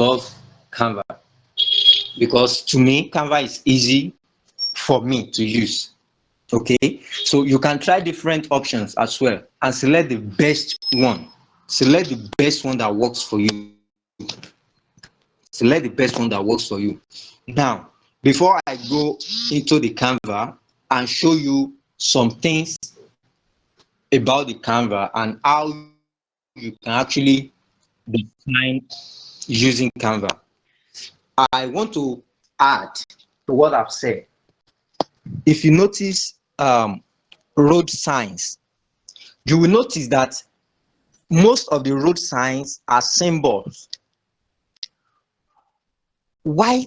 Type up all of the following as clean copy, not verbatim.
love Canva because to me, Canva is easy for me to use. Okay, so you can try different options as well and select the best one. Select the best one that works for you. Select the best one that works for you. Now, before I go into the Canva and show you some things about the Canva and how you can actually design using Canva, I want to add to what I've said. If you notice road signs, you will notice that most of the road signs are symbols. Why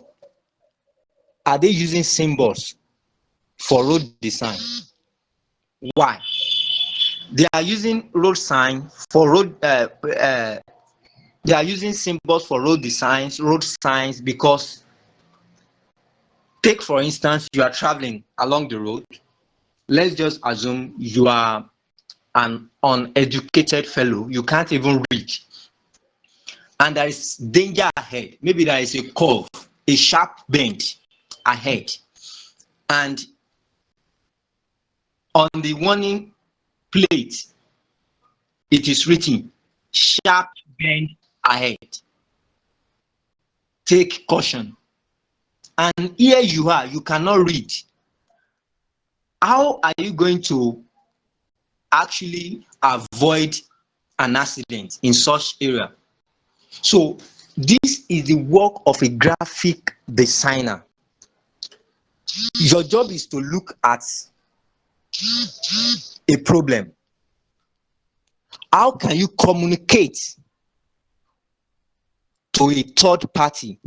are they using symbols for road design? Why? They are using road sign for road. They are using symbols for road signs because, take for instance, you are traveling along the road. Let's just assume you are an uneducated fellow. You can't even read, and there is danger ahead. Maybe there is a curve, a sharp bend ahead, and on the warning plate it is written sharp bend ahead, take caution. And here you are, you cannot read. How are you going to actually avoid an accident in such area? So this is the work of a graphic designer. Your job is to look at a problem. How can you communicate to a third party,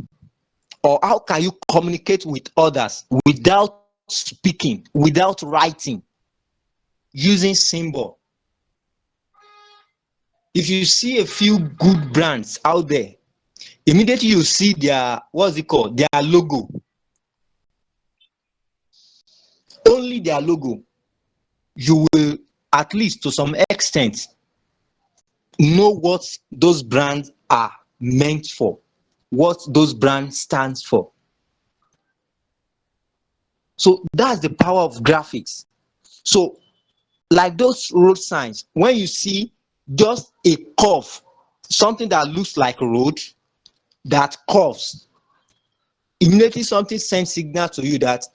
or how can you communicate with others without speaking, without writing, using symbol? If you see a few good brands out there, immediately you see their, what's it called, their logo, only their logo, you will, at least to some extent, know what those brands are meant for, what those brands stands for. So that's the power of graphics. So like those road signs, when you see just a curve, something that looks like a road that curves, immediately something sends signal to you that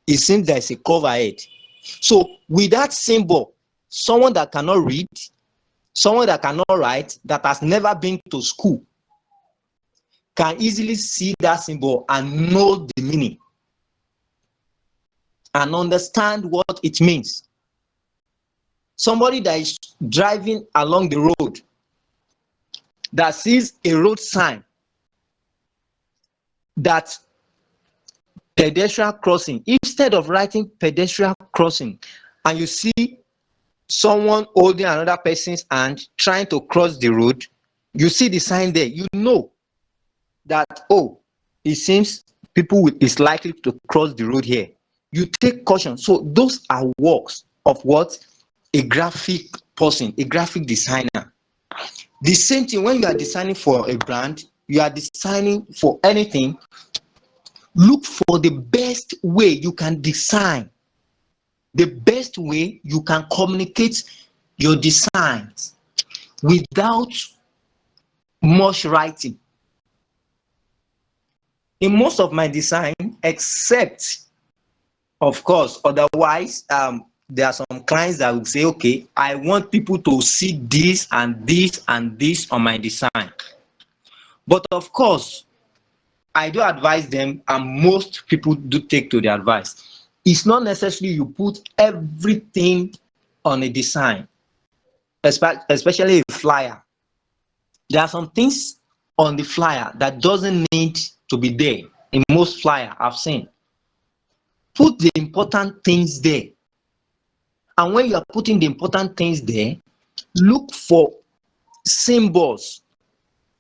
it seems there's a curve ahead. So with that symbol, someone that cannot read, someone that cannot write, that has never been to school, can easily see that symbol and know the meaning and understand what it means. Somebody that is driving along the road that sees a road sign that pedestrian crossing, instead of writing pedestrian crossing, and you see someone holding another person's hand trying to cross the road, you see the sign there, you know that, oh, it seems people is likely to cross the road here. You take caution. So those are works of what? A graphic person, a graphic designer. The same thing when you are designing for a brand, you are designing for anything, look for the best way you can design, the best way you can communicate your designs without much writing. In most of my design, except, of course, otherwise, there are some clients that will say, okay, I want people to see this and this and this on my design. But of course, I do advise them, and most people do take to the advice. It's not necessary you put everything on a design, especially a flyer. There are some things on the flyer that doesn't need to be there. In most flyer I've seen, put the important things there. And when you are putting the important things there, look for symbols,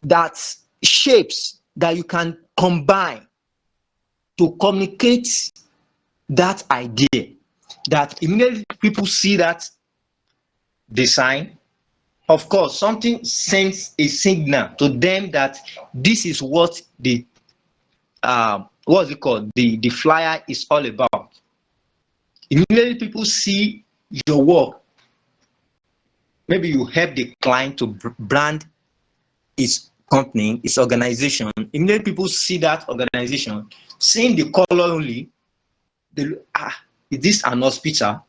that shapes that you can combine to communicate that idea, that immediately people see that design, of course, something sends a signal to them that this is what the what's it called? The flyer is all about. Immediately people see your work. Maybe you help the client to brand its company, its organization. Immediately people see that organization, seeing the color only, they look, is this an hospital?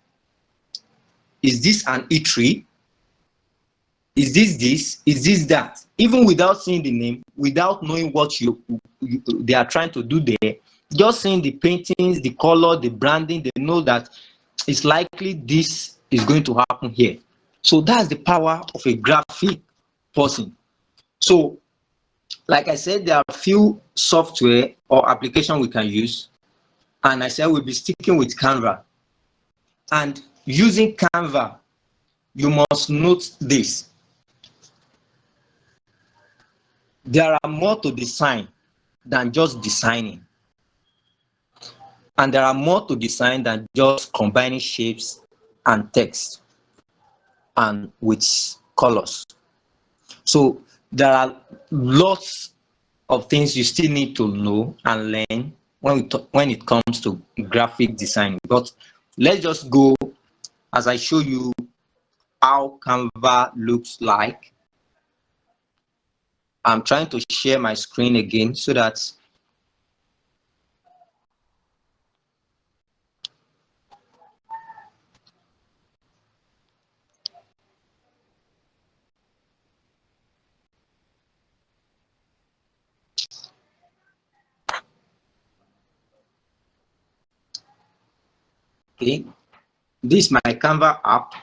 Is this an eatery? Is this this? Is this that? Even without seeing the name, without knowing what they are trying to do there, just seeing the paintings, the color, the branding, they know that it's likely this is going to happen here. So that's the power of a graphic person. So, like I said, there are few software or application we can use, and I said we'll be sticking with Canva. And using Canva, you must note this: there are more to design than just designing, and there are more to design than just combining shapes and text and with colors. So there are lots of things you still need to know and learn when it comes to graphic design. But let's just go as I show you how Canva looks like. I'm trying to share my screen again so that okay, this is my Canva app,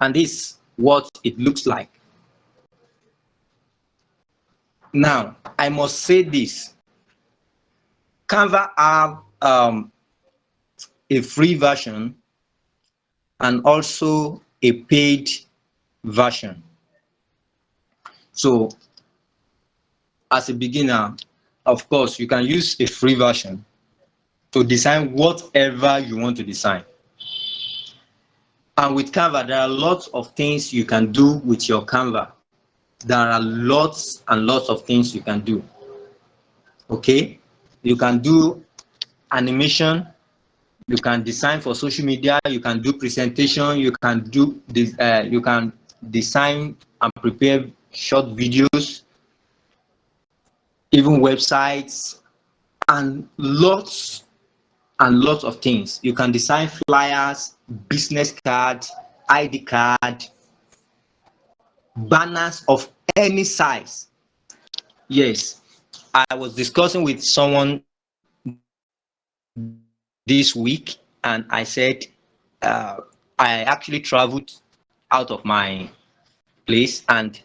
and this is what it looks like. Now, I must say this: Canva have a free version and also a paid version. So, as a beginner, of course, you can use a free version to design whatever you want to design. And with Canva, there are lots of things you can do with your Canva. There are lots and lots of things you can do. Okay, you can do animation, you can design for social media, you can do presentation, you can do this, you can design and prepare short videos, even websites, and lots of things. You can design flyers, business cards, ID card, banners of any size. Yes, I was discussing with someone this week, and I said I actually traveled out of my place, and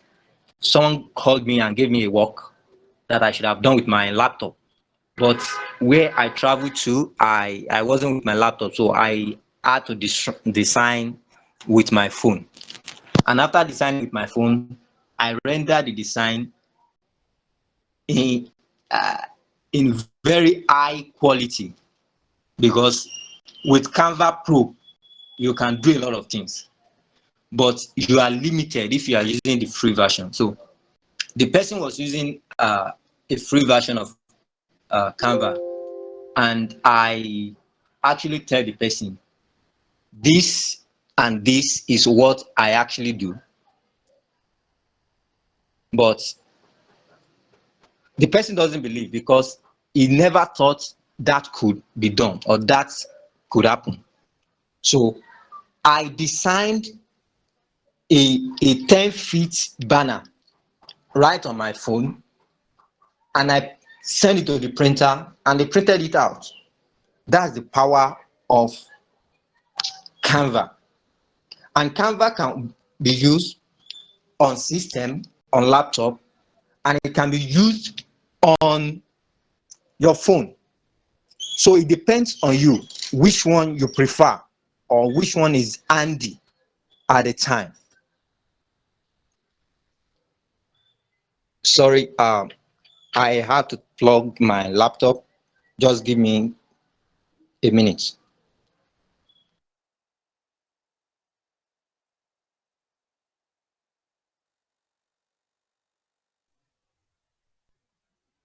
someone called me and gave me a work that I should have done with my laptop. But where I traveled to, I wasn't with my laptop, so I had to design with my phone. And after designing with my phone, I rendered the design in in very high quality, because with Canva Pro you can do a lot of things, but you are limited if you are using the free version. So the person was using a free version of Canva, and I actually tell the person, this and this is what I actually do, but the person doesn't believe because he never thought that could be done or that could happen. So I designed a 10-feet banner right on my phone, and I sent it to the printer, and they printed it out. That's the power of Canva. And Canva can be used on system, on laptop, and it can be used on your phone. So it depends on you which one you prefer or which one is handy at the time. Sorry, I have to plug my laptop. Just give me a minute.